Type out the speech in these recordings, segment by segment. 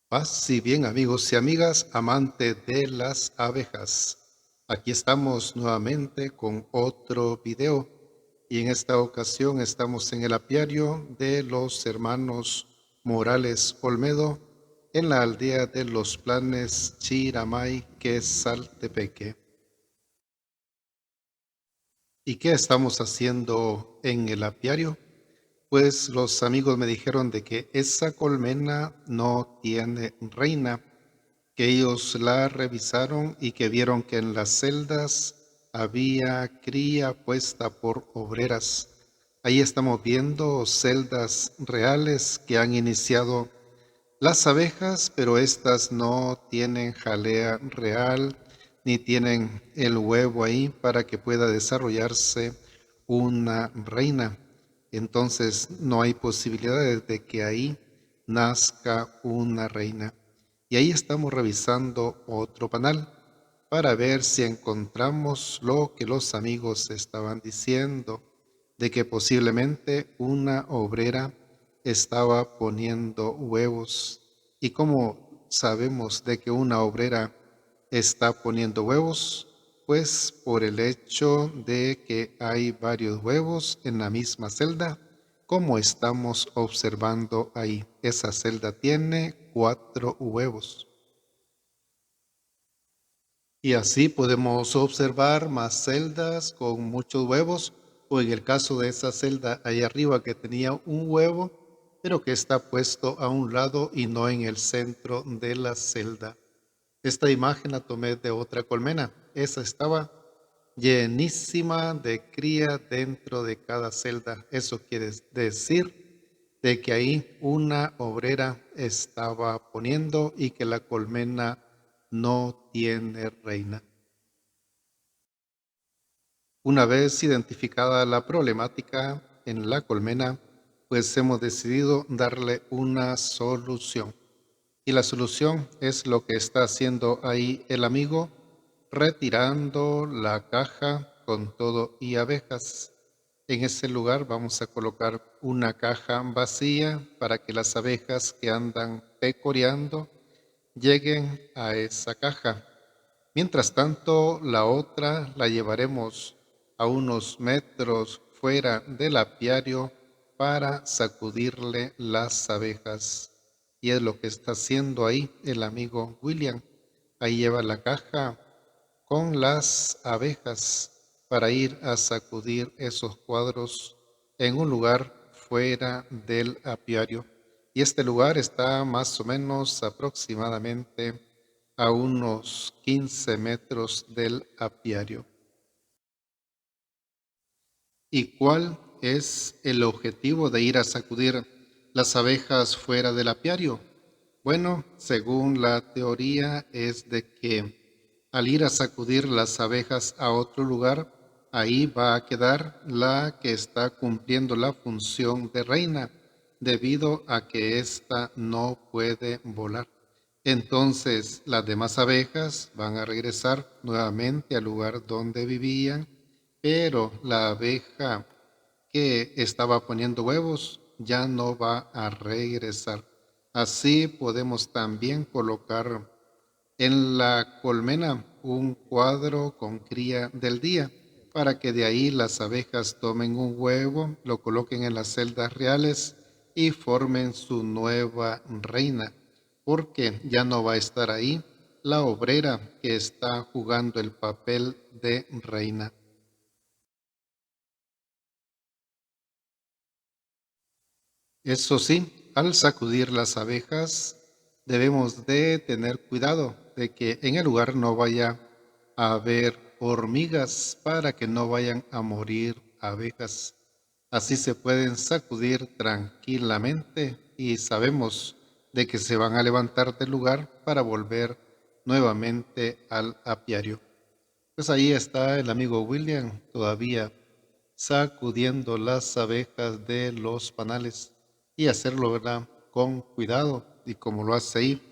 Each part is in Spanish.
Paz y bien amigos y amigas, amante de las abejas. Aquí estamos nuevamente con otro video y en esta ocasión estamos en el apiario de los hermanos Morales Olmedo en la aldea de Los Planes, Chiramay, que es Saltepeque. ¿Y qué estamos haciendo en el apiario? Pues los amigos me dijeron de que esa colmena no tiene reina, que ellos la revisaron y que vieron que en las celdas había cría puesta por obreras. Ahí estamos viendo celdas reales que han iniciado las abejas, pero estas no tienen jalea real ni tienen el huevo ahí para que pueda desarrollarse una reina. Entonces no hay posibilidades de que ahí nazca una reina. Y ahí estamos revisando otro panal para ver si encontramos lo que los amigos estaban diciendo, de que posiblemente una obrera estaba poniendo huevos. ¿Y cómo sabemos de que una obrera está poniendo huevos? Pues por el hecho de que hay varios huevos en la misma celda, como estamos observando ahí. Esa celda tiene 4 huevos. Y así podemos observar más celdas con muchos huevos, o en el caso de esa celda ahí arriba que tenía un huevo, pero que está puesto a un lado y no en el centro de la celda. Esta imagen la tomé de otra colmena. Esa estaba llenísima de cría dentro de cada celda. Eso quiere decir de que ahí una obrera estaba poniendo y que la colmena no tiene reina. Una vez identificada la problemática en la colmena, pues hemos decidido darle una solución. Y la solución es lo que está haciendo ahí el amigo, retirando la caja con todo y abejas. En ese lugar vamos a colocar una caja vacía para que las abejas que andan pecoreando lleguen a esa caja. Mientras tanto, la otra la llevaremos a unos metros fuera del apiario para sacudirle las abejas. Y es lo que está haciendo ahí el amigo William. Ahí lleva la caja con las abejas para ir a sacudir esos cuadros en un lugar fuera del apiario. Y este lugar está más o menos aproximadamente a unos 15 metros del apiario. ¿Y cuál es el objetivo de ir a sacudir las abejas fuera del apiario? Bueno, según la teoría es de que al ir a sacudir las abejas a otro lugar, ahí va a quedar la que está cumpliendo la función de reina, debido a que ésta no puede volar. Entonces las demás abejas van a regresar nuevamente al lugar donde vivían, pero la abeja que estaba poniendo huevos ya no va a regresar. Así podemos también colocar en la colmena un cuadro con cría del día para que de ahí las abejas tomen un huevo, lo coloquen en las celdas reales y formen su nueva reina, porque ya no va a estar ahí la obrera que está jugando el papel de reina. Eso sí, al sacudir las abejas debemos de tener cuidado de que en el lugar no vaya a haber hormigas para que no vayan a morir abejas. Así se pueden sacudir tranquilamente y sabemos de que se van a levantar del lugar para volver nuevamente al apiario. Pues ahí está el amigo William todavía sacudiendo las abejas de los panales y hacerlo, ¿verdad?, con cuidado y como lo hace ahí,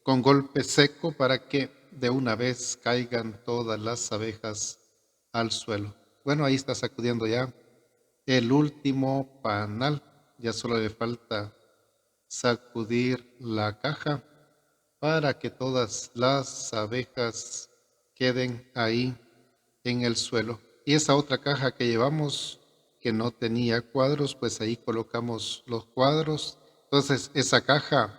con golpe seco para que de una vez caigan todas las abejas al suelo. Bueno, ahí está sacudiendo ya el último panal, ya solo le falta sacudir la caja para que todas las abejas queden ahí en el suelo. Y esa otra caja que llevamos que no tenía cuadros, pues ahí colocamos los cuadros. Entonces esa caja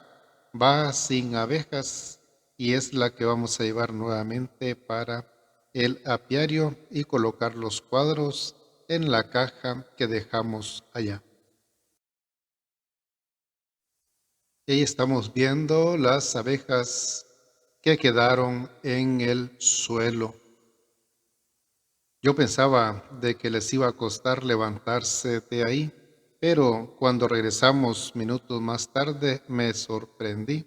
va sin abejas y es la que vamos a llevar nuevamente para el apiario y colocar los cuadros en la caja que dejamos allá. Y ahí estamos viendo las abejas que quedaron en el suelo. Yo pensaba de que les iba a costar levantarse de ahí, pero cuando regresamos minutos más tarde me sorprendí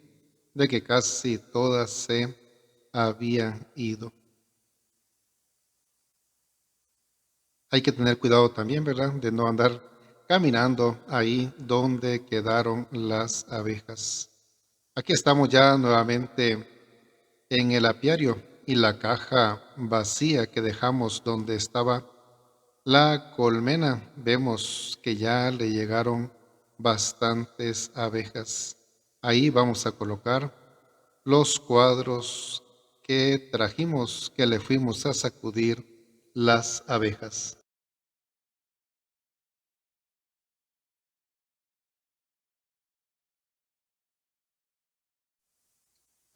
de que casi todas se habían ido. Hay que tener cuidado también, ¿verdad? De no andar caminando ahí donde quedaron las abejas. Aquí estamos ya nuevamente en el apiario y la caja vacía que dejamos donde estaba la colmena. Vemos que ya le llegaron bastantes abejas. Ahí vamos a colocar los cuadros que trajimos, que le fuimos a sacudir las abejas.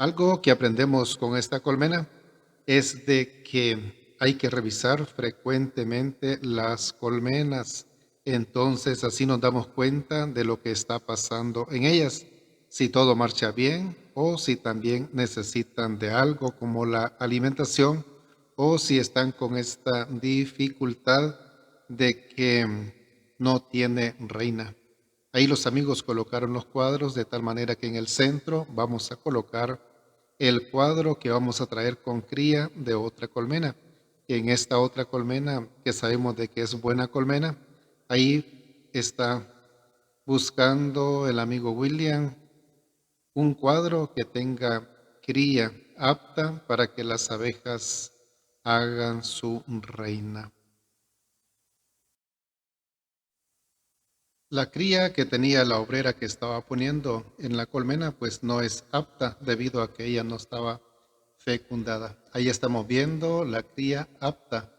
Algo que aprendemos con esta colmena es de que hay que revisar frecuentemente las colmenas. Entonces así nos damos cuenta de lo que está pasando en ellas, si todo marcha bien o si también necesitan de algo como la alimentación o si están con esta dificultad de que no tiene reina. Ahí los amigos colocaron los cuadros de tal manera que en el centro vamos a colocar el cuadro que vamos a traer con cría de otra colmena. Y en esta otra colmena, que sabemos de que es buena colmena, ahí está buscando el amigo William un cuadro que tenga cría apta para que las abejas hagan su reina. La cría que tenía la obrera que estaba poniendo en la colmena, pues no es apta debido a que ella no estaba fecundada. Ahí estamos viendo la cría apta,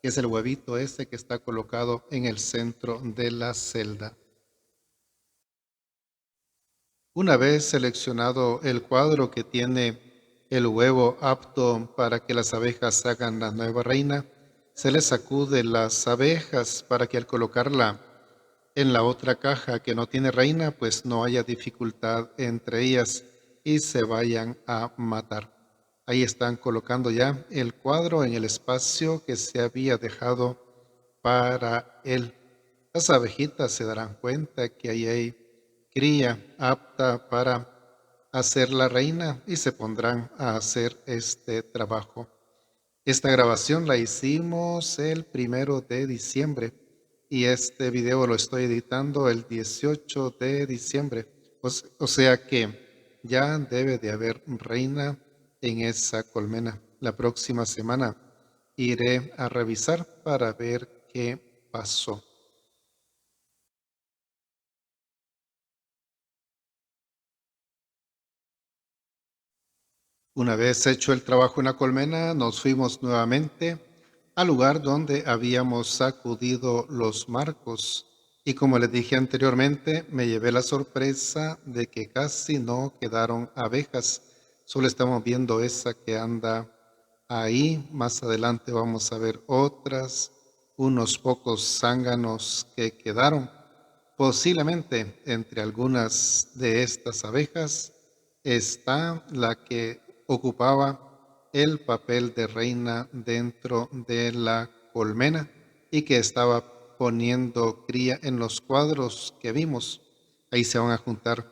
que es el huevito ese que está colocado en el centro de la celda. Una vez seleccionado el cuadro que tiene el huevo apto para que las abejas hagan la nueva reina, se les sacude las abejas para que al colocarla en la otra caja que no tiene reina, pues no haya dificultad entre ellas y se vayan a matar. Ahí están colocando ya el cuadro en el espacio que se había dejado para él. Las abejitas se darán cuenta que ahí hay cría apta para hacer la reina y se pondrán a hacer este trabajo. Esta grabación la hicimos el 1 de diciembre y este video lo estoy editando el 18 de diciembre. O sea que ya debe de haber reina en esa colmena. La próxima semana iré a revisar para ver qué pasó. Una vez hecho el trabajo en la colmena, nos fuimos nuevamente al lugar donde habíamos sacudido los marcos. Y como les dije anteriormente, me llevé la sorpresa de que casi no quedaron abejas. Solo estamos viendo esa que anda ahí. Más adelante vamos a ver otras, unos pocos zánganos que quedaron. Posiblemente entre algunas de estas abejas está la que ocupaba el papel de reina dentro de la colmena y que estaba poniendo cría en los cuadros que vimos. Ahí se van a juntar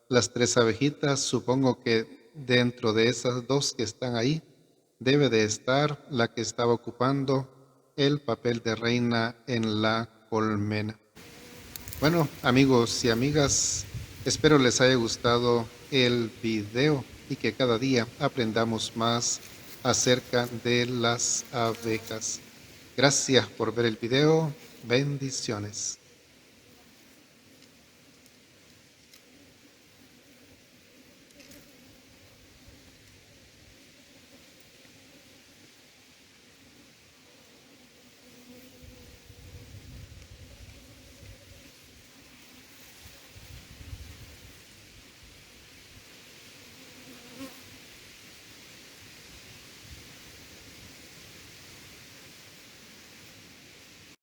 las tres abejitas. Supongo que dentro de esas dos que están ahí debe de estar la que estaba ocupando el papel de reina en la colmena. Bueno, amigos y amigas, espero les haya gustado el video y que cada día aprendamos más acerca de las abejas. Gracias por ver el video. Bendiciones.